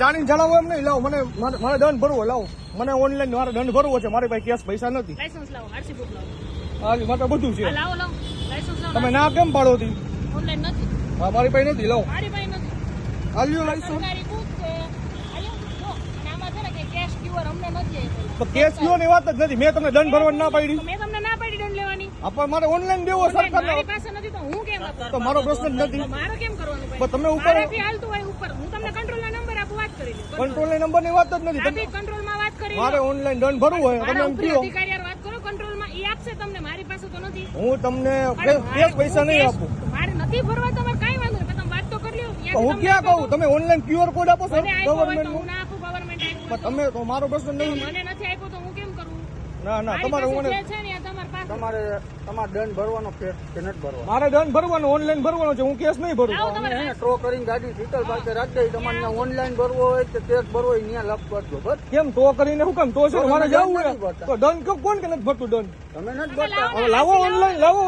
જાણીને જણાવો એમ નહીં. લાવો મને મારે દંડ ભરવો. લાવો મને ઓનલાઈન મારે દંડ ભરવો છે. મારી પાસે કેશ પૈસા નથી. લાયસન્સ લાવો, આરસી બુક લાવો. હા મારે બધું છે. લાવો લાવો લાયસન્સ લાવો. તમે ના કેમ પાડો હતી? ઓનલાઈન નથી. હા મારી પાસે નથી. લાવો મારી પાસે નથી. આલ્યો લાયસન્સ. સરકારી બુક છે. આલ્યો જો અને આમાં છે ને કે કેશ ક્યુઆર અમને નથી આપ્યો. તો કેશ કયો ની વાત જ નથી. મેં તમને દંડ ભરવાની ના પાડી. મેં તમને ના પાડી દંડ લેવાની. આપણે મારે ઓનલાઈન દેવો સરકારને. મારી પાસે નથી તો હું કેમ આપું? તો મારો પ્રશ્ન જ નથી. તો મારે કેમ કરવાનું પણ તમે ઉપર મારાથી હાલતું હોય ઉપર. હું તમને કંટ્રોલના નંબર આપું, વાત કરી લો. કંટ્રોલ નંબર ની વાત જ નથી. આપી કંટ્રોલમાં વાત કરી લો. મારે ઓનલાઈન દંડ ભરવું હોય તમે એમ કહો. અધિકારી યાર વાત કરો કંટ્રોલમાં. ઈ આપશે તમને, મારી પાસે તો નથી. હું તમને કેશ પૈસા નહીં આપું. મારે નથી ભરવા તમારે કાઈ વાંધો નહીં. તમે વાત તો કરી લો. હું ક્યાં કહું? તમે ઓનલાઈન ક્યુઆર કોડ આપો સર મને આપ્યો હોય તો ગવર્નમેન્ટ હું ના આપું. ગવર્નમેન્ટ આપ્યું તમે તો મારો પ્રશ્ન નહીં. મને નથી આપ્યો તો હું કેમ કરું? ના ના તમારે મારી મને પાસે જે છે ને આ તમારી પાસે. તમારે દંડ ભરવાનો કે નથી ભરવાનો? મારે દંડ ભરવાનો ઓનલાઈન ભરવાનો છે. હું કેસ નહીં ભરું. લાવો તમારે એને ટ્રો કરીને ગાડી સીટલ પાસે રાખી દઈ. તમારે ઓનલાઈન ભરવો હોય કે કેશ ભરવો હોય ત્યાં લખ કરજો. બસ કેમ તો કરીને શું કામ? તો છે ને મારે જવું હોય નથી ભરતા. તો દંડ કોણ કે નથી ભરતું દંડ? તમે નથી ભરતા. હવે લાવો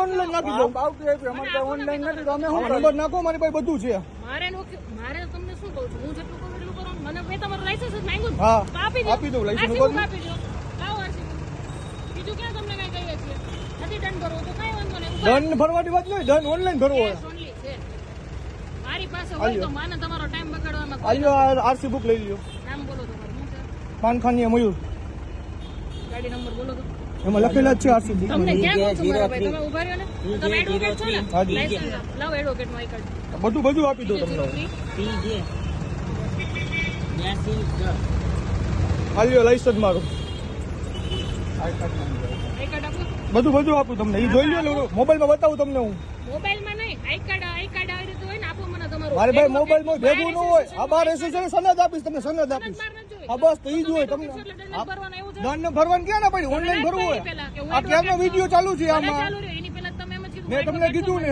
ઓનલાઈન નાખી દો. આવતી આપી અમારે પાસે ઓનલાઈન નથી તો અમે શું નંબર નાખો મારી પાસે બધું છે. મારે તમને શું કહું છું? હું જેટલું કરું એટલું કરો. મને મેં તમારું લાયસન્સ જ માંગ્યું ને. હા તો આપી દો. આપી દઉં લાયસન્સ RC બુક આપી દો. લાવો RC બુક. બીજું ક્યાં તમને કઈ કહીએ છીએ? નથી દંડ ભરવો તો કઈ વાંધો નહીં. દંડ ભરવાની વાત નહીં. દંડ ઓનલાઈન ભરવો હોય. કેશ only છે. મારી પાસે હોય તો માને તમારો ટાઈમ બગાડવામાં કોઈ આલ્યો આરસી બુક લઈ લ્યો. નામ બોલો તમારું. શું છે? પાનખાની મયુર ગાડી નંબર બોલો તો. એમાં લખેલા જ છે આરસી બુક. તમને ક્યાં કહું છું મારા ભાઈ? તમે ઉભા રહ્યો ને. તમે એડવોકેટ છો ને? હાજી. લાયસન્સ લાવો એડવોકેટનું આઈ કાર્ડ. બધું આપી દો તમને. 03. આલ્યો લાયસન્સ મારું. આઈ કાર્ડ આપો. બધું આપું તમને. એ જોઈ લો મોબાઈલમાં બતાવું તમને હું. મોબાઈલમાં નહીં, આઈ કાર્ડ આવી રીતે હોય ને આપો મને તમારું. મારે ભાઈ મોબાઈલમાં ભેગું ન હોય. આ બાર એસોસિએશન સનદ આપીશ તમને. સનદ આપીશ. હા બસ તો ઈ જ હોય તમને. દંડ ભરવાનું ક્યાં ના પડી? ઓનલાઈન ભરવું હોય. આ ક્યારનો વિડીયો ચાલુ છે આમાં. એની પહેલા તમે એમ જ કીધું મેં તમને કીધું ને.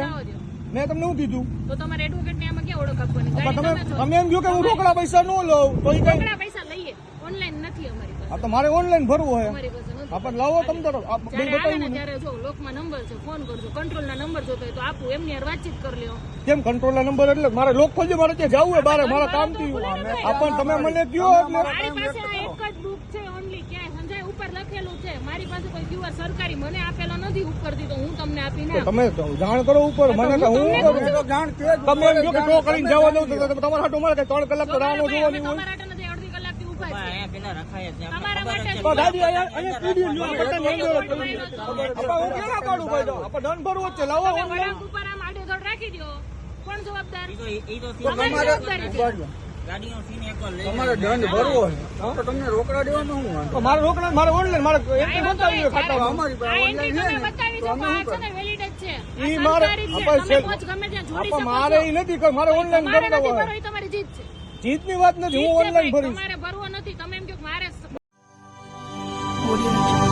મેં તમને શું કીધું? તો તમારે એડવોકેટ ને આમાં ક્યાં ઓળખ આપવાની? પણ ગાડી તમે એમ કહો કે હું રોકડા પૈસા ન લઉં તો ઈ કઈ. રોકડા પૈસા લઈએ, ઓનલાઈન નથી અમારી પાસે. આ તો મારે ઓનલાઈન ભરવું હોય. અમારી પાસે નથી. આપણે લાવો તમે તો જ્યારે આવે ને ત્યારે જો લોકમાં નંબર છે, ફોન કરજો. કંટ્રોલના નંબર જોતો હોય તો આપું, એમની યાર વાતચીત કરી લ્યો. કેમ કંટ્રોલના નંબર એટલે મારે લોક ખોલજો. મારે ત્યાં જવું હોય બારે મારા કામથી. આપણ તમે મને કયો એટલે મારી પાસે આ એક જ બુક છે ઓનલી. ક્યાંય સંજય ઉપર લખેલું છે. મારી પાસે કોઈ ક્યુઆર સરકારી મને આપેલો નથી ઉપરથી, તો હું તમને આપી ના. તમે જાણ કરો ઉપર. મને તો હું કરું. જાણ કે તમે એમ કહો કે ટો કરીને જવા દઉં તો તમારા હાટું મળે કે 3 કલાક તો રાહ જોવાની હોય. તમારા હાટે નથી, અડધી કલાકથી ઊભા છે. તમારા માટે જ. તો ગાડી અહીંયા પીડી લ્યો. આપણે નહીં લેવો. આપણે હું કેના પાડું ભાઈ? આપણે દંડ ભરવો જ છે. લાવો વળાંક ઉપર આમ આડેધડ રાખી દો. કોણ જવાબદાર? તમારે જવાબદારી છે. તમારે દંડ ભરવો હોય તો તમને રોકડા દેવાનું શું વાંધો? તો મારે રોકડા મારે ઓનલાઈન મારે એન્ટ્રી બતાવી ખાતામાં. અમારી આ પાસે એન્ટ્રી ઓનલાઈન તમે બતાવી દો. આ છે ને વેલિડ જ છે. આ ઈ મારે સરકારી છે. આપણે તમે પોચ ગમે ત્યાં જોડી શકો મારે છો. ઈ નથી કે મારે ઓનલાઈન મારે કરતા નથી હોય. ભરવો, એ તમારી જીત છે. જીતની વાત નથી. હું જીત છે ઓનલાઈન ભાઈ. ભરીશ. તમારે ભરવો નથી. તમે એમ કહો કે મારે Audio